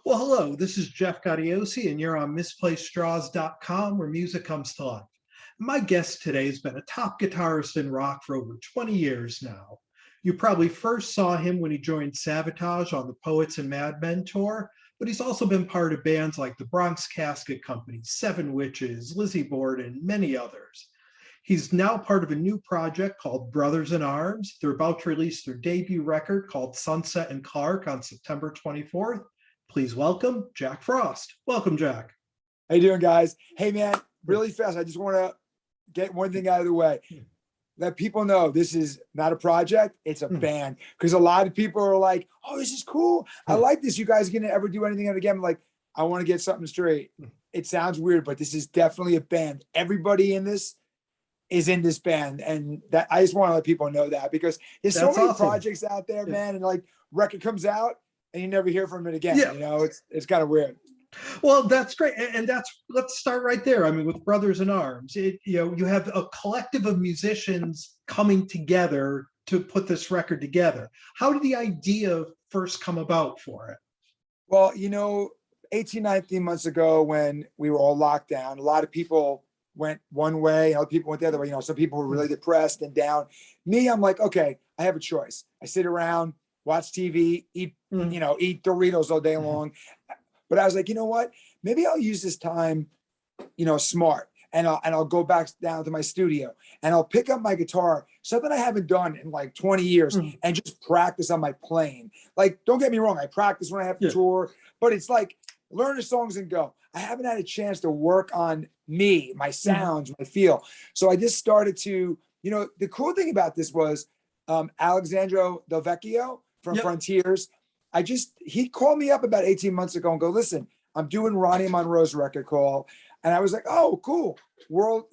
Well, hello, this is Jeff Gaudiosi, and you're on misplacedstraws.com, where music comes to life. My guest today has been a top guitarist in rock for over 20 years now. You probably first saw him when he joined Savatage on the Poets and Madmen tour, but he's also been part of bands like the Bronx Casket Company, Seven Witches, Lizzie Borden, and many others. He's now part of a new project called Brothers in Arms. They're about to release their debut record called Sunset and Clark on September 24th. Please welcome Jack Frost. Welcome, Jack. How you doing, guys? Hey, man, really fast. I just want to get one thing out of the way. Let people know this is not a project, it's a band. Because a lot of people are like, oh, this is cool. I like this. You guys are going to ever do anything again? I'm like, I want to get something straight. It sounds weird, but this is definitely a band. Everybody in this is in this band. And that I just want to let people know that, because there's so many projects out there, man. And like record comes out and you never hear from it again. You know, it's kind of weird. Well, that's great. And let's start right there. I mean, with Brothers in Arms, you have a collective of musicians coming together to put this record together. How did the idea first come about for it? Well, 18, 19 months ago, when we were all locked down, a lot of people went one way, other people went the other way. Some people were really depressed and down. Me, I'm like, okay, I have a choice. I sit around, watch TV, eat Doritos all day long. But I was like, you know what? Maybe I'll use this time, smart, and I'll go back down to my studio and I'll pick up my guitar, something I haven't done in like 20 years, and just practice on my playing. Like, don't get me wrong, I practice when I have to tour, but it's like learn the songs and go. I haven't had a chance to work on me, my sounds, my feel. So I just started to, the cool thing about this was Alexandro Del Vecchio from Frontiers. He called me up about 18 months ago and go, listen, I'm doing Ronnie Monroe's record call. And I was like, oh, cool. World,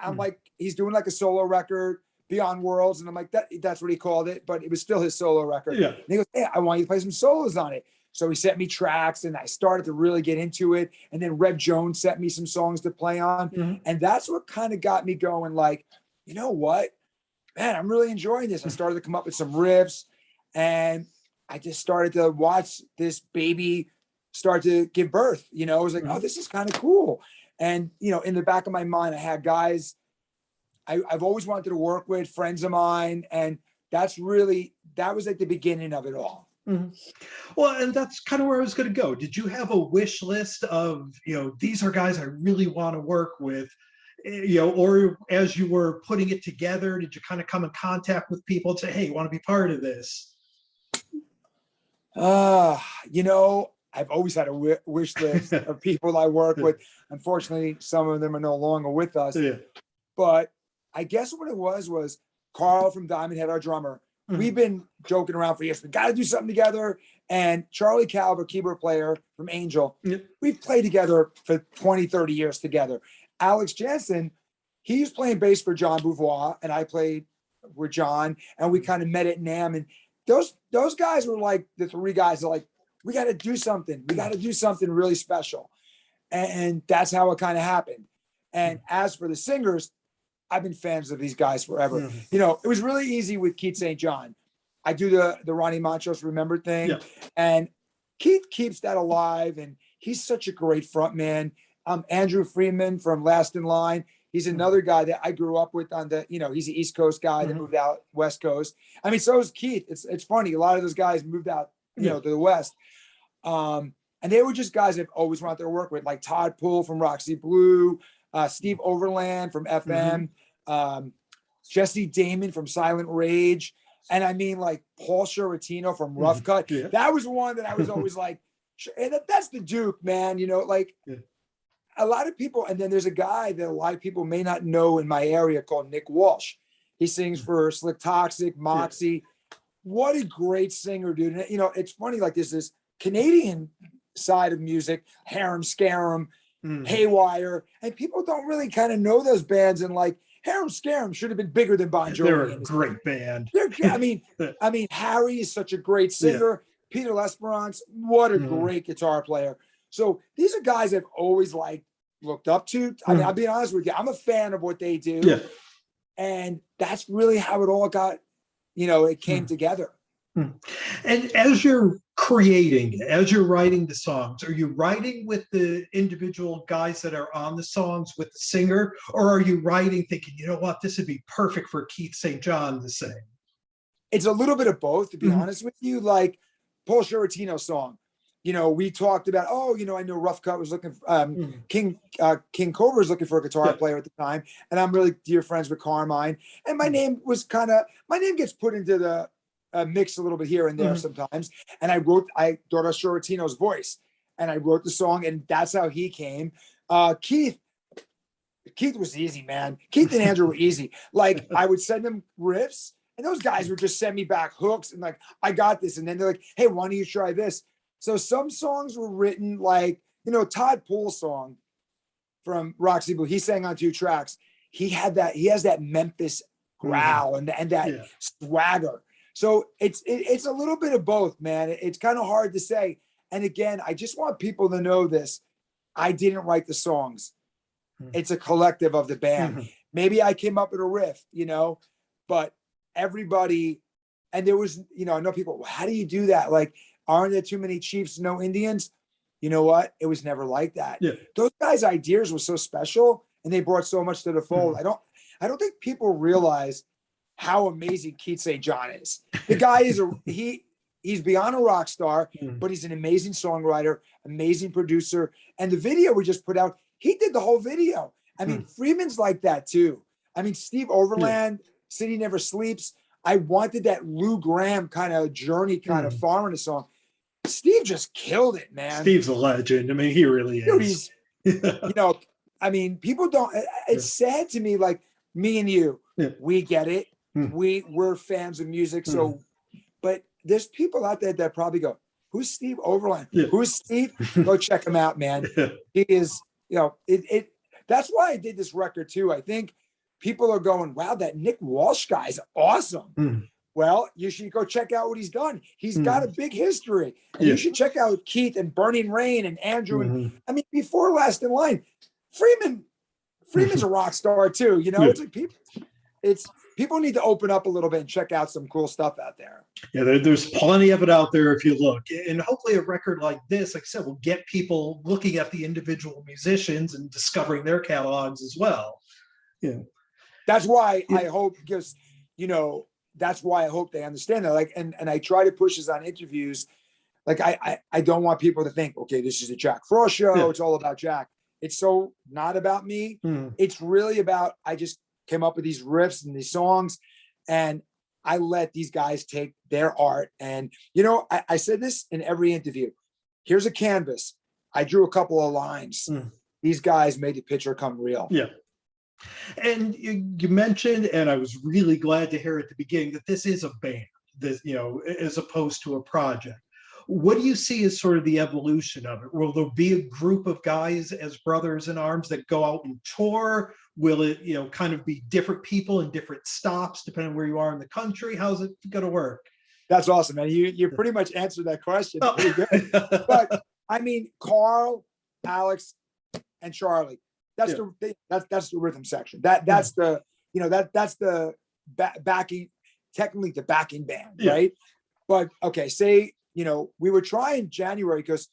I'm like, he's doing like a solo record, Beyond Worlds. And I'm like, that's what he called it, but it was still his solo record. And he goes, hey, I want you to play some solos on it. So he sent me tracks and I started to really get into it. And then Rev Jones sent me some songs to play on. And that's what kind of got me going, like, you know what, man, I'm really enjoying this. I started to come up with some riffs, and I just started to watch this baby start to give birth. I was like, oh, this is kind of cool. And, in the back of my mind, I had guys I've always wanted to work with, friends of mine. And that was like the beginning of it all. Well, and that's kind of where I was going to go. Did you have a wish list of, these are guys I really want to work with, or as you were putting it together, did you kind of come in contact with people and say, hey, you want to be part of this? I've always had a wish list of people I work with. Unfortunately, some of them are no longer with us. But I guess what it was Carl from Diamond Head, our drummer. We've been joking around for years. We got to do something together. And Charlie Calver, keyboard player from Angel, we've played together for 20, 30 years together. Alex Jansen, he was playing bass for John Beauvoir, and I played with John, and we kind of met at NAMM. And those guys were like the three guys that like, we got to do something. We got to do something really special. And that's how it kind of happened. And as for the singers, I've been fans of these guys forever. It was really easy with Keith St. John. I do the Ronnie Montrose Remember thing. And Keith keeps that alive. And he's such a great front man. Andrew Freeman from Last in Line. He's another guy that I grew up with on the, he's an East Coast guy that moved out West Coast. I mean, so is Keith. It's funny. A lot of those guys moved out, to the West. And they were just guys I've always wanted to work with, like Todd Poole from Roxy Blue, Steve Overland from FM, Jesse Damon from Silent Rage. And I mean, like Paul Sciortino from Rough Cut. That was one that I was always like, that's the Duke, man. A lot of people, and then there's a guy that a lot of people may not know in my area called Nick Walsh. He sings for Slick Toxic, Moxie. What a great singer, dude. And, it's funny, like there's this Canadian side of music, Harem Scarum, Haywire, and people don't really kind of know those bands. And like Harem Scarum should have been bigger than Bon Jovi. They're a great band. I mean, Harry is such a great singer. Peter Lesperance, what a great guitar player. So these are guys I've always looked up to. I mean, I'll be honest with you, I'm a fan of what they do. And that's really how it all got, it came together. And as you're creating it, as you're writing the songs, are you writing with the individual guys that are on the songs with the singer, or are you writing thinking, you know what, this would be perfect for Keith St. John to sing? It's a little bit of both, to be honest with you. Like Paul Sciortino's song, we talked about, I know Rough Cut was looking for, King Cobra was looking for a guitar player at the time. And I'm really dear friends with Carmine. And my name gets put into the mix a little bit here and there sometimes. And I thought of Sciortino's voice and I wrote the song, and that's how he came. Keith was easy, man. Keith and Andrew were easy. Like I would send them riffs and those guys would just send me back hooks and like, I got this. And then they're like, hey, why don't you try this? So some songs were written like, Todd Poole's song from Roxy Blue, he sang on 2 tracks. He has that Memphis growl and that swagger. So it's a little bit of both, man. It's kind of hard to say. And again, I just want people to know this. I didn't write the songs. It's a collective of the band. Maybe I came up with a riff, but everybody, and there was, I know people, well, how do you do that? Like, aren't there too many Chiefs, no Indians? You know what? It was never like that. Yeah. Those guys' ideas were so special and they brought so much to the fold. I don't think people realize how amazing Keith St. John is. The guy is he's beyond a rock star, but he's an amazing songwriter, amazing producer. And the video we just put out, he did the whole video. I mean, Freeman's like that too. I mean, Steve Overland, City Never Sleeps. I wanted that Lou Gramm kind of journey, kind of foreigner song. Steve just killed it, man. Steve's a legend. I mean, he really is. Dude, I mean, people don't, it's sad to me, like me and you, we get it. We're fans of music. So, but there's people out there that probably go, who's Steve Overland? Who's Steve? Go check him out, man. He is, that's why I did this record too. I think people are going, wow, that Nick Walsh guy is awesome. Well, you should go check out what he's done. He's got a big history. And you should check out Keith and Burning Rain and Andrew. And I mean, before Last in Line, Freeman's a rock star too. It's like people need to open up a little bit and check out some cool stuff out there. Yeah, there's plenty of it out there if you look. And hopefully a record like this, like I said, will get people looking at the individual musicians and discovering their catalogs as well. Yeah. That's why I hope, because, that's why I hope they understand that. Like, and I try to push this on interviews. Like, I don't want people to think, okay, this is a Jack Frost show. Yeah. It's all about Jack. It's so not about me. It's really about, I just came up with these riffs and these songs, and I let these guys take their art. And, I said this in every interview. Here's a canvas. I drew a couple of lines. These guys made the picture come real. Yeah. And you mentioned, and I was really glad to hear at the beginning, that this is a band, this, as opposed to a project. What do you see as sort of the evolution of it? Will there be a group of guys as brothers in arms that go out and tour? Will it, kind of be different people in different stops, depending on where you are in the country? How's it going to work? That's awesome, man. You pretty much answered that question. Pretty good. But I mean, Carl, Alex, and Charlie. That's the rhythm section. That's the that's the backing, technically the backing band, right? But okay, say we were trying January because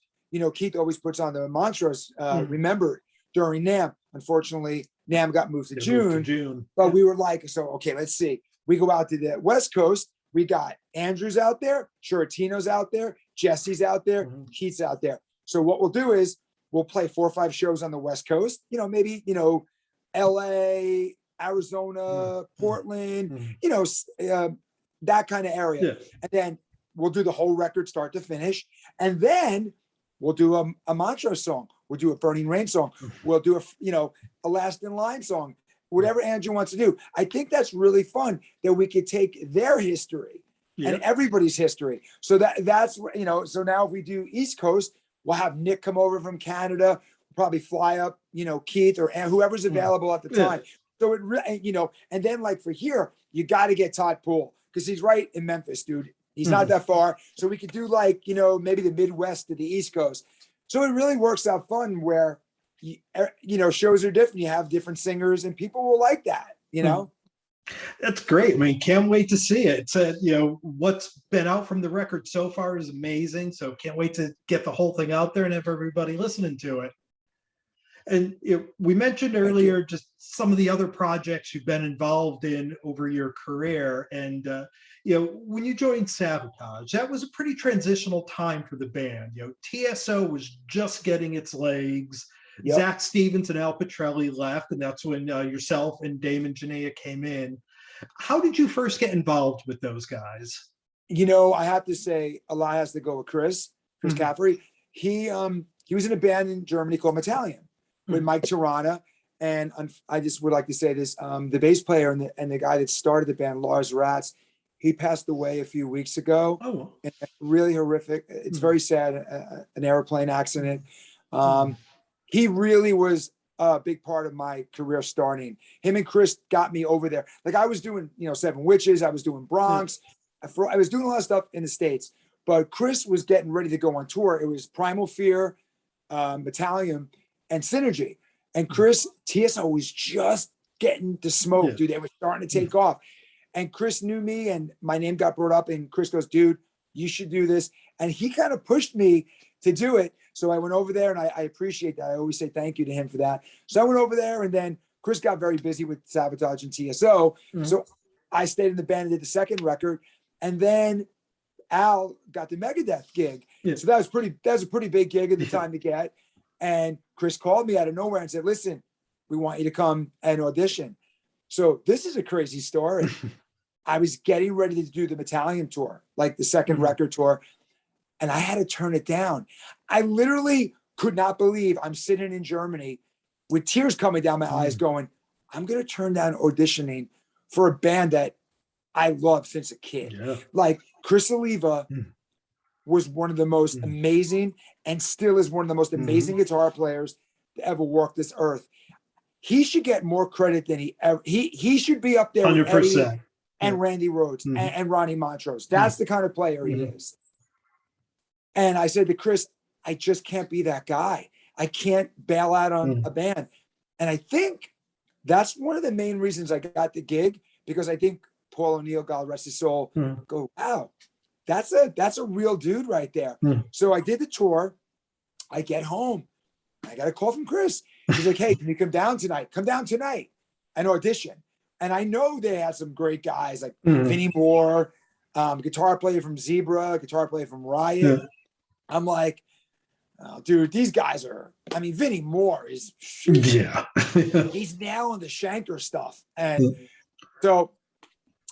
Keith always puts on the Montrose Remember during NAMM. Unfortunately, NAMM got moved to June. But we were like, so okay, let's see. We go out to the West Coast. We got Andrew's out there, Sciortino's out there, Jesse's out there, Keith's out there. So what we'll do is we'll play 4 or 5 shows on the West Coast, maybe, LA, Arizona, Portland, that kind of area. Yeah. And then we'll do the whole record start to finish. And then we'll do a mantra song. We'll do a Burning Rain song. We'll do a Last in Line song, whatever Andrew wants to do. I think that's really fun that we could take their history and everybody's history. So that's, so now if we do East Coast, we'll have Nick come over from Canada, probably fly up, Keith or whoever's available at the time. So and then like for here, you got to get Todd Poole because he's right in Memphis, dude. He's not that far. So we could do like, maybe the Midwest to the East Coast. So it really works out fun where, shows are different. You have different singers and people will like that, That's great. I mean, can't wait to see it. It's what's been out from the record so far is amazing. So can't wait to get the whole thing out there and have everybody listening to it. And we mentioned Thank you. earlier just some of the other projects you've been involved in over your career. And when you joined Sabotage, that was a pretty transitional time for the band. TSO was just getting its legs. Yep. Zach Stevens and Al Petrelli left, and that's when yourself and Damon Jania came in. How did you first get involved with those guys? I have to say a lot has to go with Chris Mhm. Caffrey. He was in a band in Germany called Metallium with Mike Tirana. And I just would like to say this, the bass player and the guy that started the band, Lars Ratz, he passed away a few weeks ago. Oh, Really horrific. It's very sad, an airplane accident. He really was a big part of my career starting. Him and Chris got me over there. Like I was doing, Seven Witches. I was doing Bronx. I was doing a lot of stuff in the States. But Chris was getting ready to go on tour. It was Primal Fear, Metallium, and Synergy. And Chris, TSO was just getting the smoke, dude. They were starting to take off. And Chris knew me, and my name got brought up. And Chris goes, dude, you should do this. And he kind of pushed me to do it. So I went over there, and I appreciate that. I always say thank you to him for that. So I went over there, and then Chris got very busy with Sabotage and TSO. So I stayed in the band and did the second record. And then Al got the Megadeth gig. So that was a pretty big gig at the time to get. And Chris called me out of nowhere and said, listen, we want you to come and audition. So this is a crazy story. I was getting ready to do the Metallium tour, like the second record tour, and I had to turn it down. I literally could not believe I'm sitting in Germany with tears coming down my eyes going, I'm going to turn down auditioning for a band that I loved since a kid. Like Chris Oliva was one of the most amazing and still is one of the most amazing guitar players to ever walk this earth. He should get more credit than he should be up there 100%. With Eddie and Randy Rhoads and Ronnie Montrose. That's the kind of player he is. And I said to Chris, I just can't be that guy. I can't bail out on a band. And I think that's one of the main reasons I got the gig, because I think Paul O'Neill, God rest his soul, go, wow, that's a real dude right there. So I did the tour. I get home. I got a call from Chris. He's like, hey, can you come down tonight? Come down tonight and audition. And I know they had some great guys like Vinnie Moore, guitar player from Zebra, guitar player from Riot. I'm like, oh, dude, these guys are, Vinnie Moore is, he's nailing the Shanker stuff. And so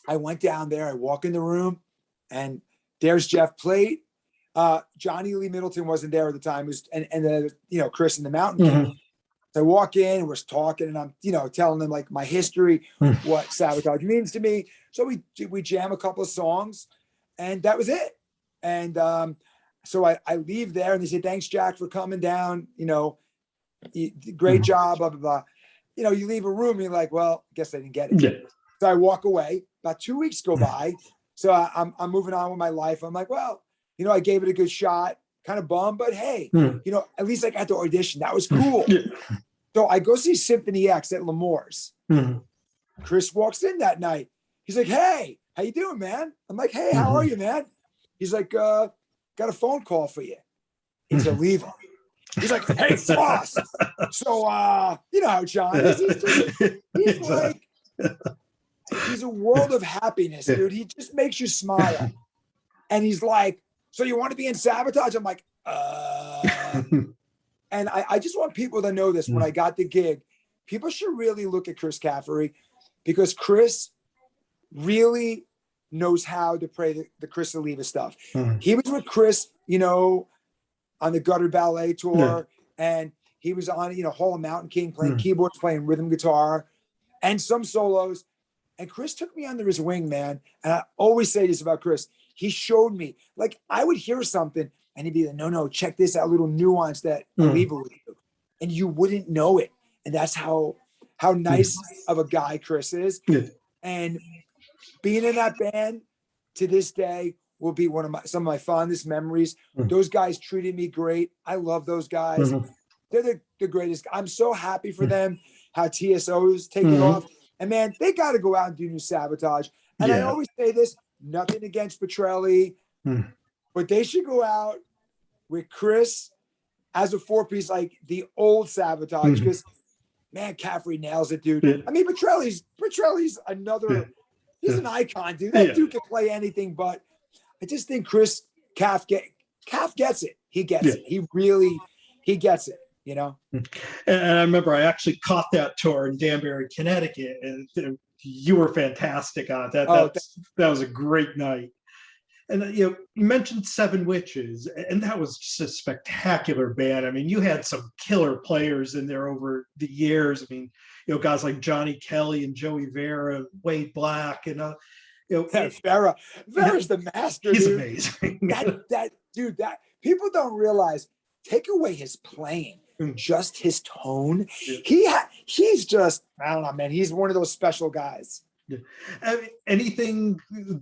I went down there, I walk in the room, and there's Jeff Plate. Johnny Lee Middleton wasn't there at the time. And Chris and the Mountain King. So I walk in and we're talking, and I'm, telling them like my history, what Sabotage means to me. So we jam a couple of songs, and that was it. And so I leave there, and they say, thanks, Jack, for coming down. Great job, blah, blah, blah. You leave a room, and you're like, well, I guess I didn't get it. So I walk away. About 2 weeks go by. So I'm moving on with my life. I'm like, well, I gave it a good shot, kind of bummed, but hey, at least I got to audition. That was cool. So I go see Symphony X at L'Amour's. Chris walks in that night. He's like, hey, how you doing, man? I'm like, hey, how are you, man? He's like, got a phone call for you. It's Oliva. He's like, hey, Frost. So, you know how John is. He's like, he's a world of happiness, dude. He just makes you smile. And he's like, so you want to be in Sabotage? I'm like, And I just want people to know this. When I got the gig, people should really look at Chris Caffrey, because Chris really knows how to play the Chris Oliva stuff. He was with Chris, on the Gutter Ballet tour, and he was on, Hall of Mountain King, playing keyboards, playing rhythm guitar, and some solos. And Chris took me under his wing, man. And I always say this about Chris. He showed me, like, I would hear something, and he'd be like, no, check this out, little nuance that Oliva would do. And you wouldn't know it. And that's how nice of a guy Chris is. And being in that band to this day will be some of my fondest memories. Those guys treated me great. I love those guys. They're the greatest. I'm so happy for them, how TSO's taken off. And man, they got to go out and do New Sabotage. And I always say this, nothing against Petrelli, but they should go out with Chris as a four-piece, like the old Sabotage, because man, Caffrey nails it, dude. Yeah. I mean, Petrelli's another, he's an icon, dude. That dude can play anything, but I just think Chris Caff gets it. He gets it. He gets it, you know? And I remember I actually caught that tour in Danbury, Connecticut, and you were fantastic on that. That was a great night. And you mentioned Seven Witches, and that was just a spectacular band. I mean, you had some killer players in there over the years. I mean, guys like Johnny Kelly and Joey Vera, Wade Black, and Vera's the master. He's dude. Amazing. that dude, that people don't realize. Take away his playing, just his tone. He's just, I don't know, man. He's one of those special guys. I mean, anything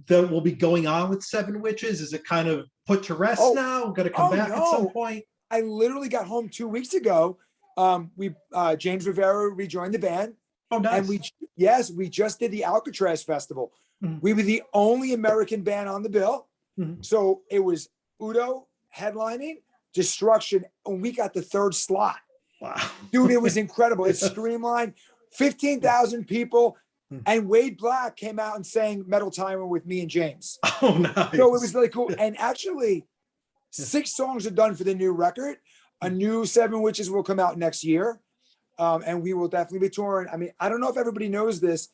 that will be going on with Seven Witches? Is it kind of put to rest now? Going to come back at some point? I literally got home 2 weeks ago. James Rivera rejoined the band. Oh, nice. And we just did the Alcatraz Festival. We were the only American band on the bill. So it was Udo headlining, Destruction, and we got the third slot. Wow. Dude, it was incredible. It's streamlined, 15,000 people. And Wade Black came out and sang Metal Timer with me and James. Oh, nice. So it was really cool. And actually, 6 songs are done for the new record. A new Seven Witches will come out next year. And we will definitely be touring. I mean, I don't know if everybody knows this,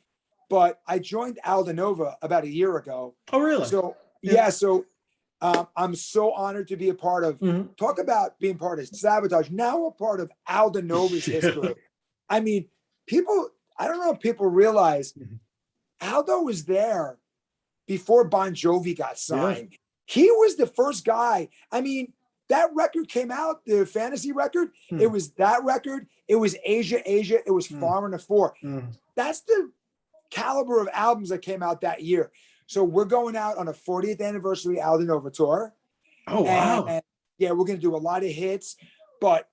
but I joined Aldo Nova about a year ago. Oh, really? So, I'm so honored to be a part of, talk about being part of Sabotage. Now we're part of Aldo Nova's history. I mean, I don't know if people realize Aldo was there before Bon Jovi got signed. Yeah. He was the first guy. I mean, that record came out, the Fantasy record. It was that record. It was Asia. It was Farmer to Four. That's the caliber of albums that came out that year. So we're going out on a 40th anniversary Aldo Nova tour. Oh, wow. And we're going to do a lot of hits. But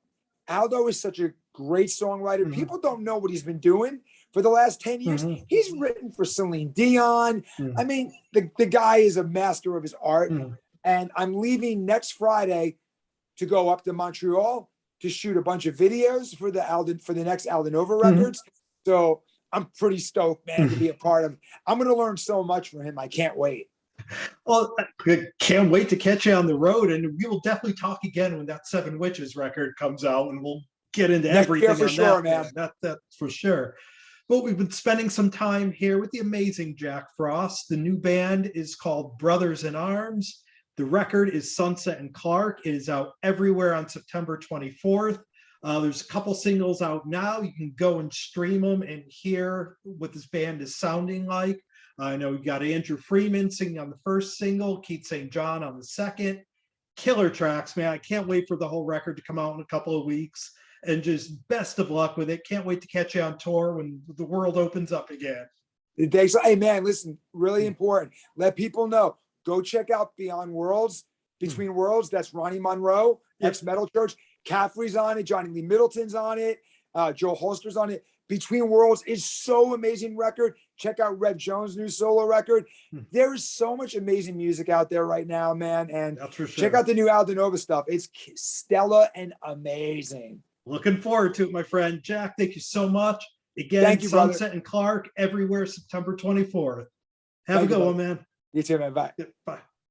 Aldo is such a great songwriter. People don't know what he's been doing for the last 10 years. He's written for Celine Dion. I mean, the guy is a master of his art. And I'm leaving next Friday to go up to Montreal to shoot a bunch of videos for the next Aldo Nova records. So I'm pretty stoked, man, to be a part of. I'm going to learn so much from him. I can't wait. Well, I can't wait to catch you on the road, and we will definitely talk again when that Seven Witches record comes out, and we'll get into everything for sure, man. That's for sure. Well, we've been spending some time here with the amazing Jack Frost. The new band is called Brothers in Arms. The record is Sunset and Clark. It is out everywhere on September 24th. There's a couple singles out now. You can go and stream them and hear what this band is sounding like. I know you got Andrew Freeman singing on the first single, Keith St. John on the second. Killer tracks, man. I can't wait for the whole record to come out in a couple of weeks. And just best of luck with it. Can't wait to catch you on tour when the world opens up again. Thanks. Hey, man, listen, really important. Let people know. Go check out Beyond Worlds, Between Worlds. That's Ronnie Monroe, ex-Metal Church. Caffrey's on it. Johnny Lee Middleton's on it. Joe Holster's on it. Between Worlds is so amazing record. Check out Rev Jones' new solo record. There is so much amazing music out there right now, man. And check out the new Aldo Nova stuff. It's stellar and amazing. Looking forward to it, my friend. Jack, thank you so much. Again, thank you, Sunset brother. and Clark everywhere, September 24th. Have a good one, man. You too, man. Bye. Bye.